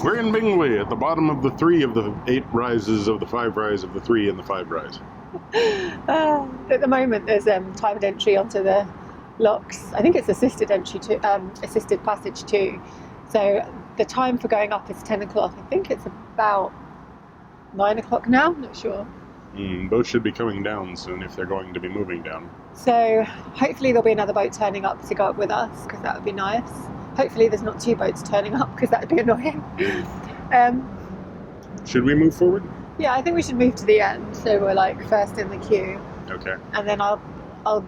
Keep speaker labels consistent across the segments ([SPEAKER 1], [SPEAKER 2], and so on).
[SPEAKER 1] We're in Bingley, at the bottom of the 3 of the 8 rises of the 5 rise of the 3 and the 5 rise.
[SPEAKER 2] At the moment, there's timed entry onto the locks. I think it's assisted entry to assisted passage too. So the time for going up is 10 o'clock. I think it's about 9 o'clock now. I'm not sure.
[SPEAKER 1] Boats should be coming down soon if they're going to be moving down.
[SPEAKER 2] So hopefully there'll be another boat turning up to go up with us, because that would be nice. Hopefully there's not 2 boats turning up, because that would be annoying.
[SPEAKER 1] Should we move forward?
[SPEAKER 2] Yeah, I think we should move to the end, so we're like first in the queue.
[SPEAKER 1] Okay.
[SPEAKER 2] And then I'll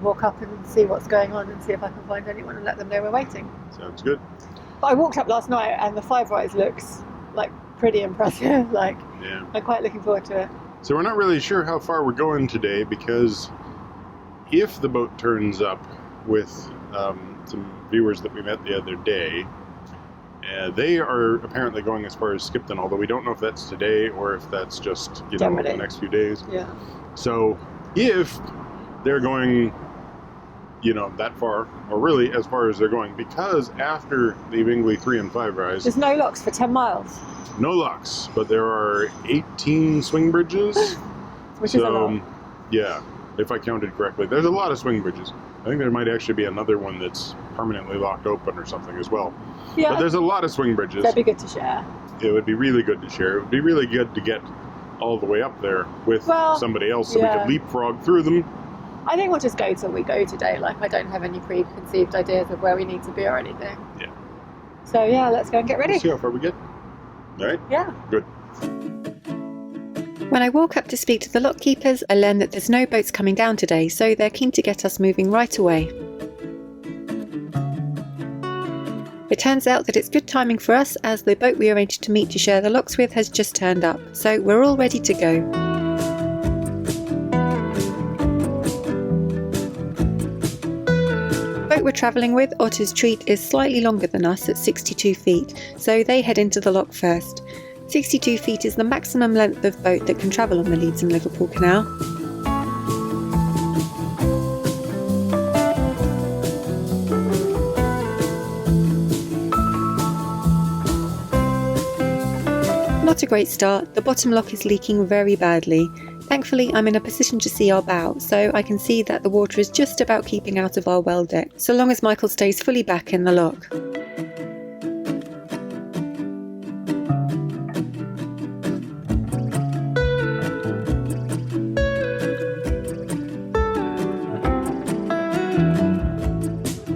[SPEAKER 2] walk up and see what's going on and see if I can find anyone and let them know we're waiting.
[SPEAKER 1] Sounds good.
[SPEAKER 3] But I walked up last night and the Five Rise looks like pretty impressive. Like,
[SPEAKER 1] Yeah.
[SPEAKER 3] I'm quite looking forward to it.
[SPEAKER 1] So we're not really sure how far we're going today, because if the boat turns up with some viewers that we met the other day, they are apparently going as far as Skipton, although we don't know if that's today or if that's just, you know,
[SPEAKER 2] Generally.
[SPEAKER 1] the next few days.
[SPEAKER 2] Yeah.
[SPEAKER 1] So if they're going, you know, that far, or really as far as they're going, because after the Bingley 3 and 5 rise,
[SPEAKER 2] There's no locks for 10 miles,
[SPEAKER 1] no locks, but there are 18 swing bridges.
[SPEAKER 2] which is a lot.
[SPEAKER 1] Yeah, if I counted correctly. There's a lot of swing bridges. I think there might actually be another one that's permanently locked open or something as well.
[SPEAKER 2] Yeah,
[SPEAKER 1] But there's a lot of swing bridges.
[SPEAKER 2] that'd be good to share.
[SPEAKER 1] It would be really good to share. It would be really good to get all the way up there with somebody else so we
[SPEAKER 2] yeah.
[SPEAKER 1] could leapfrog through them.
[SPEAKER 2] I think we'll just go till we go today. Like, I don't have any preconceived ideas of where we need to be or anything.
[SPEAKER 1] Yeah.
[SPEAKER 2] So yeah, let's go and get ready.
[SPEAKER 1] Let's see how far we get. All right?
[SPEAKER 2] Yeah.
[SPEAKER 1] Good.
[SPEAKER 4] When I walk up to speak to the lock keepers, I learn that there's no boats coming down today, so they're keen to get us moving right away. It turns out that it's good timing for us, as the boat we arranged to meet to share the locks with has just turned up, so we're all ready to go. The boat we're travelling with, Otter's Treat, is slightly longer than us at 62 feet, so they head into the lock first. 62 feet is the maximum length of boat that can travel on the Leeds and Liverpool Canal. Not a great start, the bottom lock is leaking very badly. Thankfully, I'm in a position to see our bow, so I can see that the water is just about keeping out of our well deck, so long as Michael stays fully back in the lock.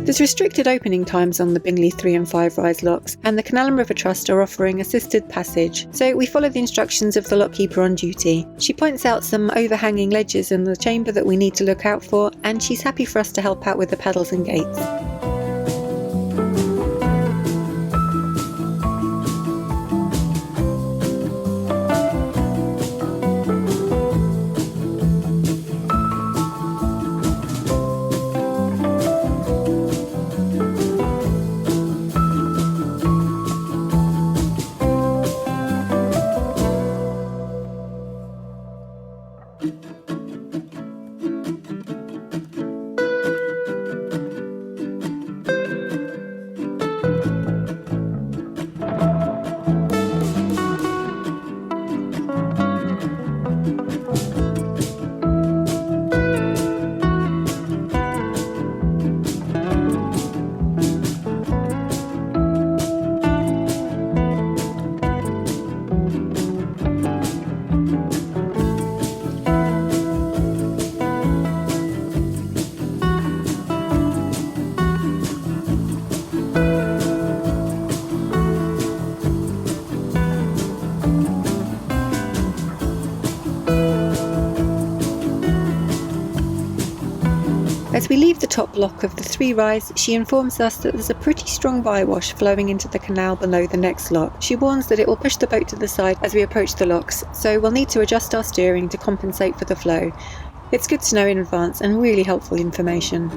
[SPEAKER 4] There's restricted opening times on the Bingley 3 and 5 Rise locks, and the Canal and River Trust are offering assisted passage, so we follow the instructions of the lockkeeper on duty. She points out some overhanging ledges in the chamber that we need to look out for, and she's happy for us to help out with the paddles and gates. As we leave the top block of the 3 Rise, she informs us that there's a pretty strong bywash flowing into the canal below the next lock. She warns that it will push the boat to the side as we approach the locks, so we'll need to adjust our steering to compensate for the flow. It's good to know in advance and really helpful information.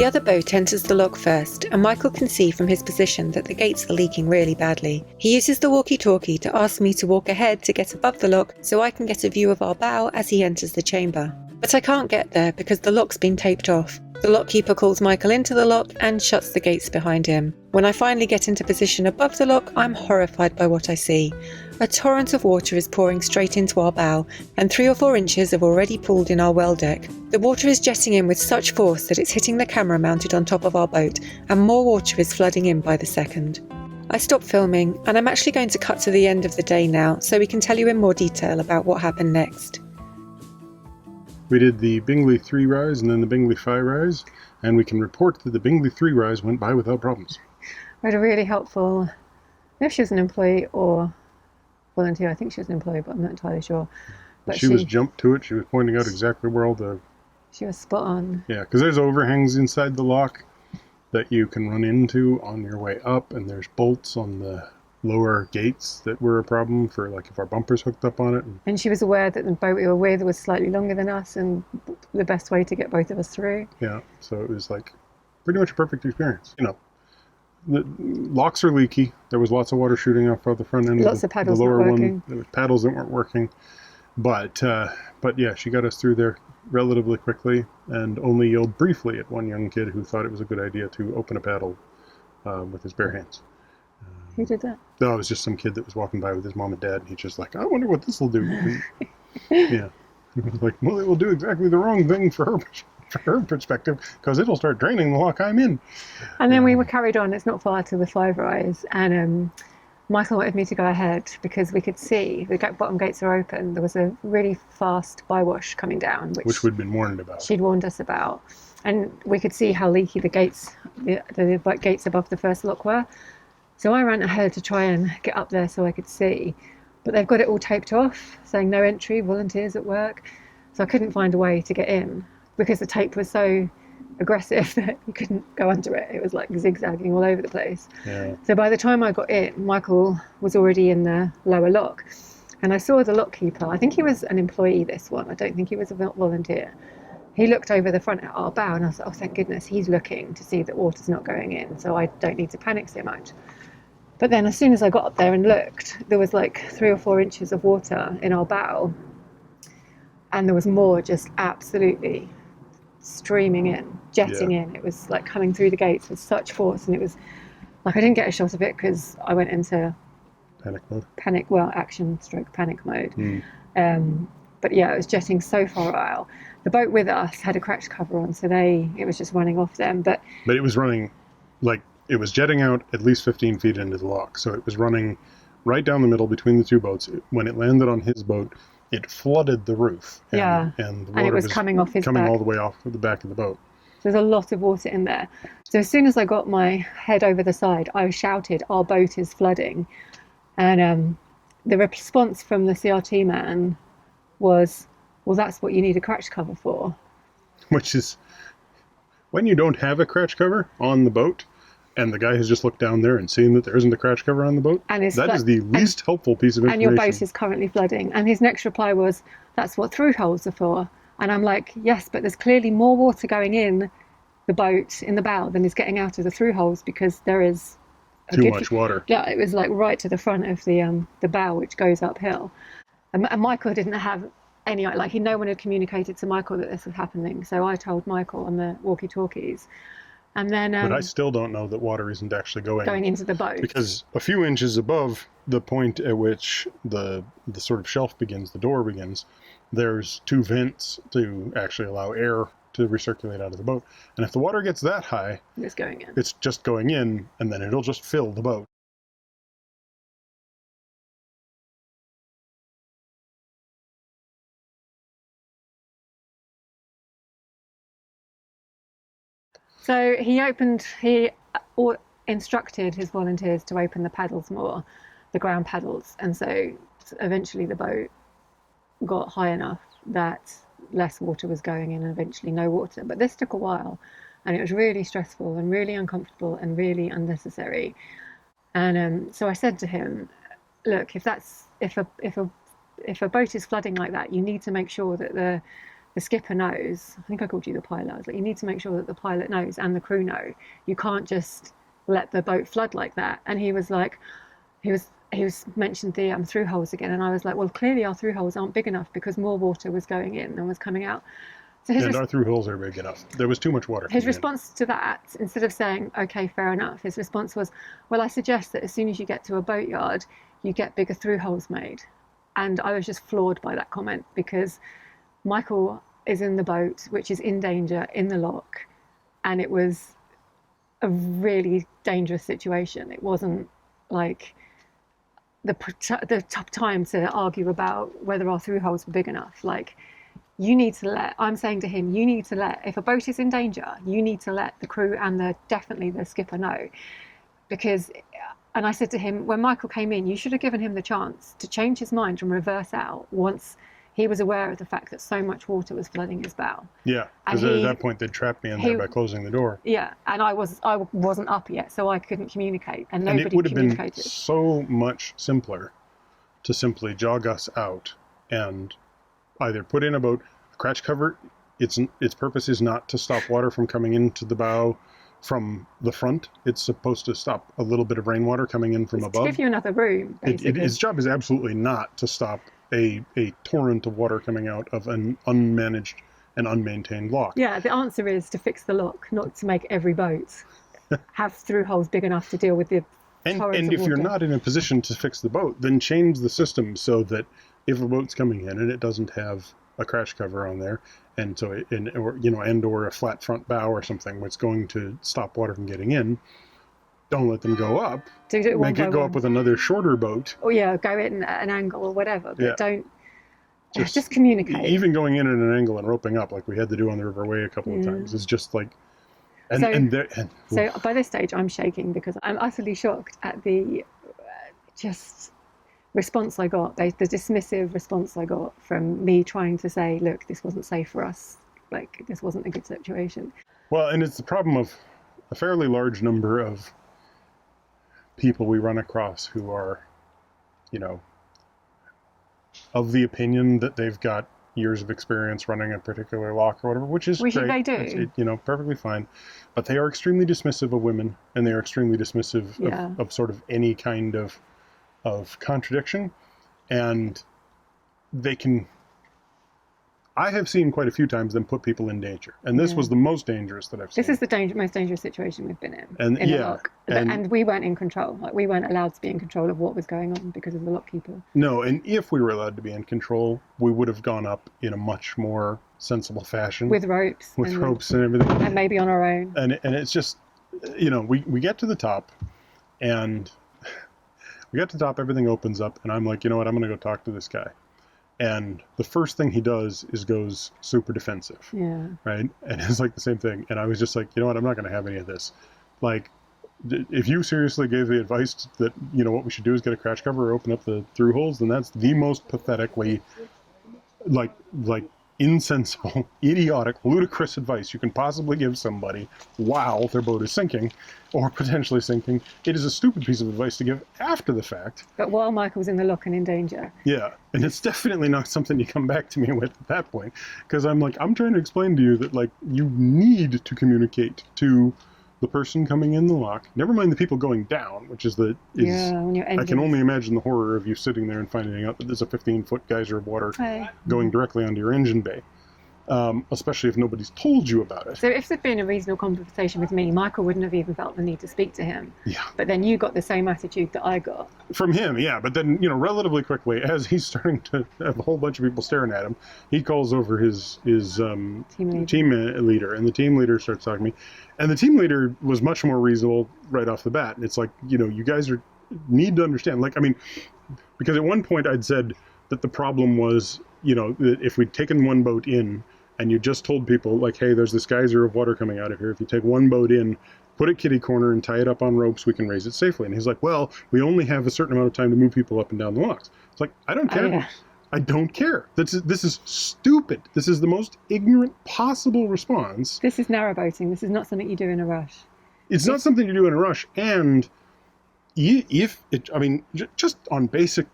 [SPEAKER 4] The other boat enters the lock first, and Michael can see from his position that the gates are leaking really badly. He uses the walkie-talkie to ask me to walk ahead to get above the lock so I can get a view of our bow as he enters the chamber. But I can't get there because the lock's been taped off. The lockkeeper calls Michael into the lock and shuts the gates behind him. When I finally get into position above the lock, I'm horrified by what I see. A torrent of water is pouring straight into our bow, and 3 or 4 inches have already pooled in our well deck. The water is jetting in with such force that it's hitting the camera mounted on top of our boat, and more water is flooding in by the second. I stop filming, and I'm actually going to cut to the end of the day now, so we can tell you in more detail about what happened next.
[SPEAKER 1] We did the Bingley 3 Rise and then the Bingley Fiver Rise, and we can report that the Bingley 3 Rise went by without problems.
[SPEAKER 2] We had a really helpful, if she was an employee or volunteer, I think she was an employee, but I'm not entirely sure. But
[SPEAKER 1] She was jumped to it. She was pointing out exactly where all the...
[SPEAKER 2] She was spot on.
[SPEAKER 1] Yeah, because there's overhangs inside the lock that you can run into on your way up, and there's bolts on the lower gates that were a problem for, like, if our bumper's hooked up on it.
[SPEAKER 2] And she was aware that the boat we were with was slightly longer than us and the best way to get both of us through.
[SPEAKER 1] Yeah, so it was, like, pretty much a perfect experience. You know, the locks are leaky. There was lots of water shooting off of the front end.
[SPEAKER 2] Lots of paddles
[SPEAKER 1] the lower
[SPEAKER 2] not working.
[SPEAKER 1] one. There was paddles that weren't working. But yeah, she got us through there relatively quickly and only yelled briefly at one young kid who thought it was a good idea to open a paddle with his bare hands.
[SPEAKER 2] Who did that?
[SPEAKER 1] No, it was just some kid that was walking by with his mom and dad, and he's just like, I wonder what this will do. Yeah. He was like, well, it will do exactly the wrong thing for her perspective, because it'll start draining the lock I'm in.
[SPEAKER 2] And then we were carried on. It's not far to the Fiver Rise, and Michael wanted me to go ahead because we could see the bottom gates are open. There was a really fast bywash coming down,
[SPEAKER 1] which we'd been warned about.
[SPEAKER 2] She'd warned us about, and we could see how leaky the gates above the first lock were. So I ran ahead to try and get up there so I could see, but they've got it all taped off, saying no entry, volunteers at work. So I couldn't find a way to get in because the tape was so aggressive that you couldn't go under it. It was like zigzagging all over the place.
[SPEAKER 1] Yeah.
[SPEAKER 2] So by the time I got in, Michael was already in the lower lock, and I saw the lockkeeper. I think he was an employee, this one. I don't think he was a volunteer. He looked over the front at our bow, and I was like, oh, thank goodness, he's looking to see that water's not going in, so I don't need to panic so much. But then as soon as I got up there and looked, there was like 3 or 4 inches of water in our bow, and there was more just absolutely streaming in, jetting in. It was like coming through the gates with such force, and it was like I didn't get a shot of it because I went into
[SPEAKER 1] panic mode.
[SPEAKER 2] Action/panic mode. But yeah, it was jetting so far out. The boat with us had a crash cover on, so it was just running off them. But
[SPEAKER 1] it was running, like, it was jetting out at least 15 feet into the lock, so it was running right down the middle between the two boats. When it landed on his boat, it flooded the roof. And the water
[SPEAKER 2] it was coming off his
[SPEAKER 1] coming
[SPEAKER 2] back.
[SPEAKER 1] all the way off the back of the boat.
[SPEAKER 2] There's a lot of water in there. So as soon as I got my head over the side, I shouted, our boat is flooding. And the response from the CRT man was, well, that's what you need a crash cover for.
[SPEAKER 1] Which is, when you don't have a crash cover on the boat, and the guy has just looked down there and seen that there isn't a crash cover on the boat, that is the least helpful piece of information.
[SPEAKER 2] And your boat is currently flooding. And his next reply was, that's what through holes are for. And I'm like, yes, but there's clearly more water going in the boat, in the bow, than is getting out of the through holes, because there is
[SPEAKER 1] too much water.
[SPEAKER 2] Yeah, it was like right to the front of the bow, which goes uphill. And Michael didn't have any, like, no one had communicated to Michael that this was happening. So I told Michael on the walkie-talkies. And then,
[SPEAKER 1] but I still don't know that water isn't actually going
[SPEAKER 2] into the boat,
[SPEAKER 1] because a few inches above the point at which the sort of shelf begins, the door begins, there's 2 vents to actually allow air to recirculate out of the boat. And if the water gets that high,
[SPEAKER 2] it's going in.
[SPEAKER 1] It's just going in, and then it'll just fill the boat.
[SPEAKER 2] So he instructed his volunteers to open the paddles more, the ground paddles. And so eventually the boat got high enough that less water was going in and eventually no water. But this took a while, and it was really stressful and really uncomfortable and really unnecessary. And so I said to him, look, if a boat is flooding like that, you need to make sure that the skipper knows. I think I called you the pilot. I was like, you need to make sure that the pilot knows and the crew know. You can't just let the boat flood like that. And he was like, he was mentioned the through holes again, and I was like, well, clearly our through holes aren't big enough because more water was going in than was coming out. So
[SPEAKER 1] our through holes are big enough. There was too much water.
[SPEAKER 2] His response to that, instead of saying, okay, fair enough, his response was, well, I suggest that as soon as you get to a boatyard, you get bigger through holes made. And I was just floored by that comment, because Michael is in the boat, which is in danger, in the lock, and it was a really dangerous situation. It wasn't like the top time to argue about whether our through holes were big enough. Like, you need to let, I'm saying to him, you need to let, if a boat is in danger, you need to let the crew and definitely the skipper know. Because, and I said to him, when Michael came in, you should have given him the chance to change his mind and reverse out once he was aware of the fact that so much water was flooding his bow.
[SPEAKER 1] Yeah, because at that point they'd trapped me in there by closing the door.
[SPEAKER 2] Yeah, and I wasn't up yet, so I couldn't communicate, and nobody
[SPEAKER 1] communicated. And it would have
[SPEAKER 2] communicated.
[SPEAKER 1] been so much simpler to simply jog us out and either put in a boat, a crash cover. Its purpose is not to stop water from coming into the bow from the front. It's supposed to stop a little bit of rainwater coming in from above.
[SPEAKER 2] To give you another room, basically.
[SPEAKER 1] Its job is absolutely not to stop a torrent of water coming out of an unmanaged and unmaintained lock.
[SPEAKER 2] Yeah, the answer is to fix the lock, not to make every boat have through holes big enough to deal with the torrents
[SPEAKER 1] and
[SPEAKER 2] of
[SPEAKER 1] if
[SPEAKER 2] water.
[SPEAKER 1] you're not in a position to fix the boat, then change the system so that if a boat's coming in and it doesn't have a crash cover on there, and so or a flat front bow or something that's going to stop water from getting in, don't let them go up.
[SPEAKER 2] Do it
[SPEAKER 1] Make it go up with another shorter boat.
[SPEAKER 2] Oh yeah, go in at an angle or whatever, but
[SPEAKER 1] Yeah.
[SPEAKER 2] just communicate.
[SPEAKER 1] Even going in at an angle and roping up like we had to do on the Riverway a couple of times is just like.
[SPEAKER 2] So by this stage, I'm shaking because I'm utterly shocked at the just response I got, the dismissive response I got from me trying to say, look, this wasn't safe for us. Like, this wasn't a good situation.
[SPEAKER 1] Well, and it's the problem of a fairly large number of people we run across who are, of the opinion that they've got years of experience running a particular lock or whatever, which is great.
[SPEAKER 2] They do.
[SPEAKER 1] It's, perfectly fine. But they are extremely dismissive of women, and they are extremely dismissive of sort of any kind of contradiction. And they can... I have seen quite a few times them put people in danger. And this was the most dangerous that I've seen.
[SPEAKER 2] This is the most dangerous situation we've been in
[SPEAKER 1] the
[SPEAKER 2] lock. And we weren't in control. Like, we weren't allowed to be in control of what was going on because of the lock keeper.
[SPEAKER 1] No, and if we were allowed to be in control, we would have gone up in a much more sensible fashion.
[SPEAKER 2] With ropes.
[SPEAKER 1] With ropes and everything.
[SPEAKER 2] And maybe on our own.
[SPEAKER 1] And it's just, we get to the top, and everything opens up, and I'm like, you know what, I'm going to go talk to this guy. And the first thing he does is goes super defensive.
[SPEAKER 2] Yeah.
[SPEAKER 1] Right? And it's like the same thing. And I was just like, you know what, I'm not going to have any of this. Like, if you seriously gave the advice that, what we should do is get a crash cover or open up the through holes, then that's the most pathetically, like insensible, idiotic, ludicrous advice you can possibly give somebody while their boat is sinking or potentially sinking. It is a stupid piece of advice to give after the fact.
[SPEAKER 2] But while Michael's in the lock and in danger.
[SPEAKER 1] Yeah, and it's definitely not something you come back to me with at that point, because I'm trying to explain to you that, like, you need to communicate to the person coming in the lock. Never mind the people going down, which is when you're I can only imagine the horror of you sitting there and finding out that there's a 15-foot geyser of water going directly onto your engine bay. Especially if nobody's told you about it.
[SPEAKER 2] So if there'd been a reasonable conversation with me, Michael wouldn't have even felt the need to speak to him.
[SPEAKER 1] Yeah.
[SPEAKER 2] But then you got the same attitude that I got.
[SPEAKER 1] From him, yeah. But then, relatively quickly, as he's starting to have a whole bunch of people staring at him, he calls over his team leader, and the team leader starts talking to me. And the team leader was much more reasonable right off the bat. And it's like, you guys need to understand. Like, I mean, because at one point I'd said that the problem was, that if we'd taken one boat in, and you just told people, like, hey, there's this geyser of water coming out of here. If you take one boat in, put it kitty corner and tie it up on ropes, we can raise it safely. And he's like, well, we only have a certain amount of time to move people up and down the locks. It's like, I don't care.
[SPEAKER 2] Yeah.
[SPEAKER 1] I don't care. This is stupid. This is the most ignorant possible response.
[SPEAKER 2] This is narrowboating. This is not something you do in a rush.
[SPEAKER 1] It's not something you do in a rush. And just on basic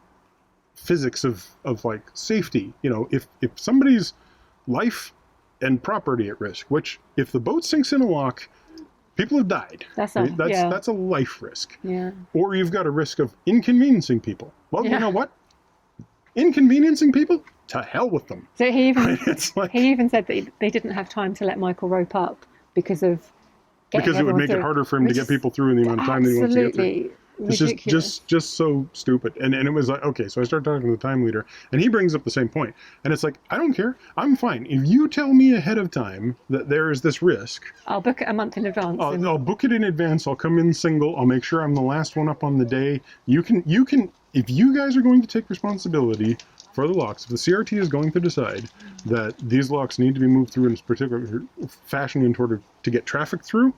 [SPEAKER 1] physics of like safety, if somebody's life and property at risk, which if the boat sinks in a lock, people have died. That's a life risk.
[SPEAKER 2] Yeah.
[SPEAKER 1] Or you've got a risk of inconveniencing people. Well, you know what? Inconveniencing people? To hell with them.
[SPEAKER 2] So he even said that they didn't have time to let Michael rope up because it would make it harder for him to get people through in the amount of time that he wants to get through. It's just so stupid. And it was like, okay, so I started talking to the time leader, and he brings up the same point. And it's like, I don't care. I'm fine. If you tell me ahead of time that there is this risk, I'll book it a month in advance.
[SPEAKER 1] I'll book it in advance. I'll come in single. I'll make sure I'm the last one up on the day. You can, if you guys are going to take responsibility for the locks, if the CRT is going to decide that these locks need to be moved through in a particular fashion in order to get traffic through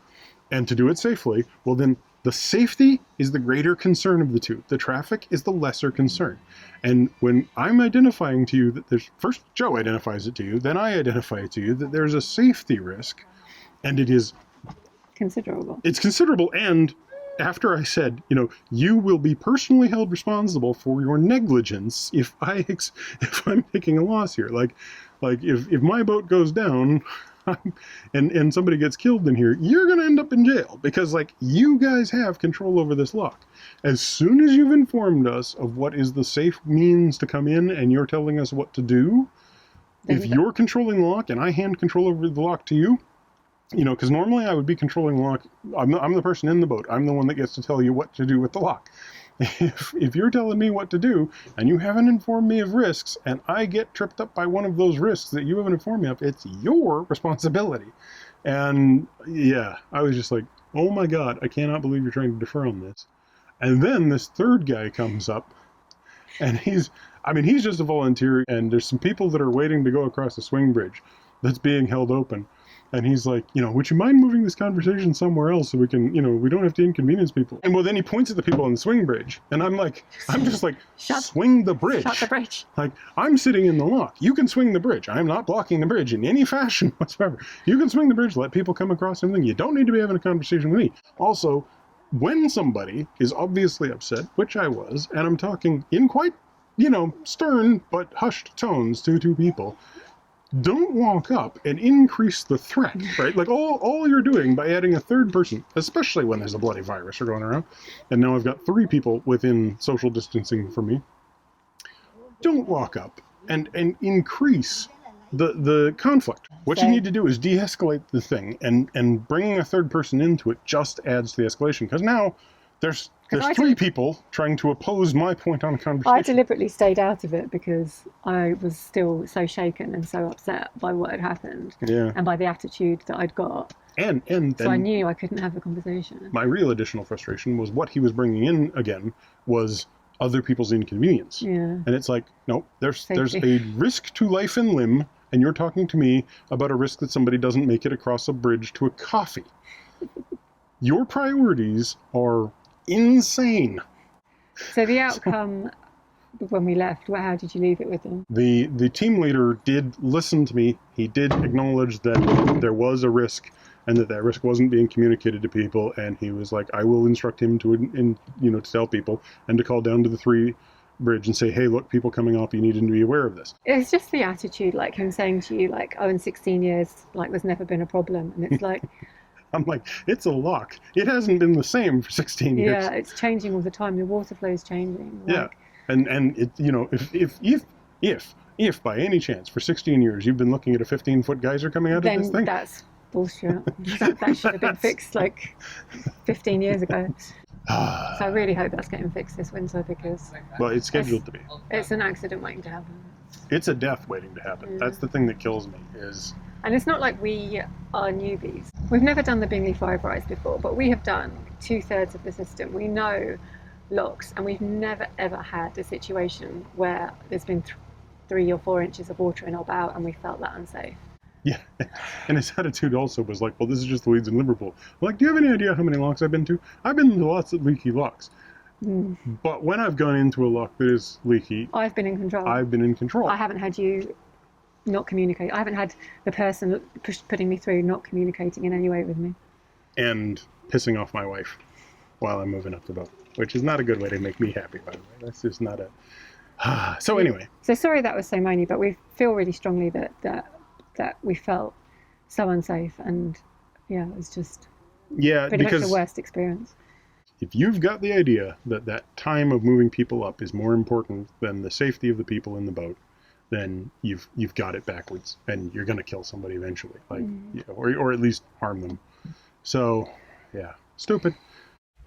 [SPEAKER 1] and to do it safely, well then the safety is the greater concern of the two. The traffic is the lesser concern. And when I'm identifying to you that there's, first Joe identifies it to you, then I identify it to you that there's a safety risk, and it is
[SPEAKER 2] considerable.
[SPEAKER 1] It's considerable, and after I said, you will be personally held responsible for your negligence if I'm taking a loss here. Like if my boat goes down and somebody gets killed in here, you're going to end up in jail because you guys have control over this lock. As soon as you've informed us of what is the safe means to come in and you're telling us what to do, if you're controlling the lock and I hand control over the lock to you, because normally I would be controlling the lock. I'm the person in the boat. I'm the one that gets to tell you what to do with the lock. If you're telling me what to do and you haven't informed me of risks and I get tripped up by one of those risks that you haven't informed me of, it's your responsibility. And yeah, I was just like, oh my God, I cannot believe you're trying to defer on this. And then this third guy comes up and he's just a volunteer, and there's some people that are waiting to go across the swing bridge that's being held open. And he's like, would you mind moving this conversation somewhere else so we can, we don't have to inconvenience people. And well, then he points at the people on the swing bridge. And I'm just like, swing the bridge.
[SPEAKER 2] Shut the bridge.
[SPEAKER 1] Like, I'm sitting in the lock. You can swing the bridge. I'm not blocking the bridge in any fashion whatsoever. You can swing the bridge, let people come across everything. You don't need to be having a conversation with me. Also, when somebody is obviously upset, which I was, and I'm talking in quite, stern but hushed tones to two people, don't walk up and increase the threat, right? Like all you're doing by adding a third person, especially when there's a bloody virus going around, and now I've got 3 people within social distancing from me, don't walk up and increase the conflict. What you need to do is de-escalate the thing, and bringing a third person into it just adds to the escalation, because now there's 3 people trying to oppose my point on a conversation.
[SPEAKER 2] I deliberately stayed out of it because I was still so shaken and so upset by what had happened, and by the attitude that I'd got. And so I knew I couldn't have the conversation. My
[SPEAKER 1] real additional frustration was what he was bringing in again was other people's inconvenience.
[SPEAKER 2] Yeah.
[SPEAKER 1] And it's like, no, there's a risk to life and limb, and you're talking to me about a risk that somebody doesn't make it across a bridge to a coffee. Your priorities are insane.
[SPEAKER 2] So the outcome when we left, how did you leave it with him?
[SPEAKER 1] The team leader did listen to me. He did acknowledge that there was a risk and that risk wasn't being communicated to people, and he was like, I will instruct him to tell people and to call down to the 3 bridge and say, hey, look, people coming up, you need to be aware of this.
[SPEAKER 2] It's just the attitude, like him saying to you, like, in 16 years, like, there's never been a problem. And it's like,
[SPEAKER 1] I'm like, it's a lock. It hasn't been the same for 16 years.
[SPEAKER 2] Yeah, it's changing all the time. The water flow is changing.
[SPEAKER 1] Yeah, and it, if by any chance for 16 years you've been looking at a 15-foot geyser coming out of this thing,
[SPEAKER 2] that's bullshit. that should have been fixed like 15 years ago. So I really hope that's getting fixed this winter, because
[SPEAKER 1] it's scheduled to be.
[SPEAKER 2] It's an accident waiting to happen.
[SPEAKER 1] It's a death waiting to happen. That's the thing that kills me is.
[SPEAKER 2] And it's not like we are newbies. We've never done the Bingley Fiver Rise before, but we have done 2/3 of the system. We know locks, and we've never ever had a situation where there's been 3 or 4 inches of water in our bow and we felt that unsafe.
[SPEAKER 1] Yeah, and his attitude also was like, well, this is just the leads in Liverpool. Like, do you have any idea how many locks I've been to? I've been to lots of leaky locks. But when I've gone into a lock that is leaky,
[SPEAKER 2] I've been in control.
[SPEAKER 1] I
[SPEAKER 2] haven't had you not communicate. I haven't had the person putting me through not communicating in any way with me.
[SPEAKER 1] And pissing off my wife while I'm moving up the boat, which is not a good way to make me happy, by the way. That's just not a... So anyway.
[SPEAKER 2] So sorry that was so moany, but we feel really strongly that that we felt so unsafe, and yeah, it was just
[SPEAKER 1] Yeah,
[SPEAKER 2] pretty much the
[SPEAKER 1] because
[SPEAKER 2] worst experience.
[SPEAKER 1] if you've got the idea that that time of moving people up is more important than the safety of the people in the boat, then you've got it backwards, and you're going to kill somebody eventually, or at least harm them. So, yeah, stupid.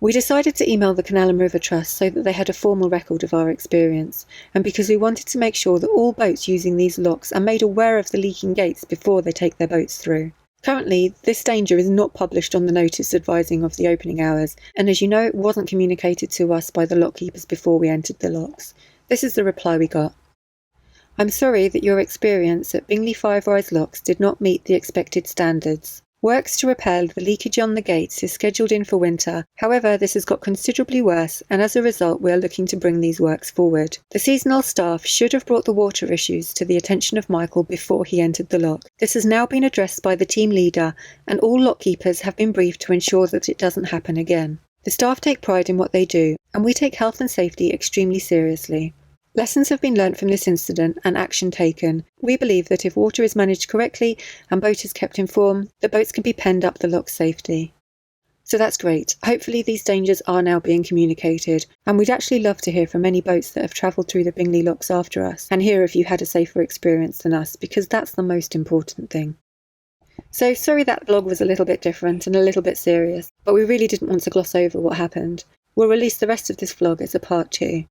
[SPEAKER 4] We decided to email the Canal and River Trust so that they had a formal record of our experience, and because we wanted to make sure that all boats using these locks are made aware of the leaking gates before they take their boats through. Currently, this danger is not published on the notice advising of the opening hours, and as you know, it wasn't communicated to us by the lock keepers before we entered the locks. This is the reply we got. I'm sorry that your experience at Bingley Fiver Rise Locks did not meet the expected standards. Works to repair the leakage on the gates is scheduled in for winter. However, this has got considerably worse, and as a result we are looking to bring these works forward. The seasonal staff should have brought the water issues to the attention of Michael before he entered the lock. This has now been addressed by the team leader, and all lock keepers have been briefed to ensure that it doesn't happen again. The staff take pride in what they do, and we take health and safety extremely seriously. Lessons have been learnt from this incident and action taken. We believe that if water is managed correctly and boaters kept informed, the boats can be penned up the lock's safety. So that's great. Hopefully these dangers are now being communicated, and we'd actually love to hear from any boats that have travelled through the Bingley locks after us, and hear if you had a safer experience than us, because that's the most important thing. So sorry that vlog was a little bit different and a little bit serious, but we really didn't want to gloss over what happened. We'll release the rest of this vlog as a part 2.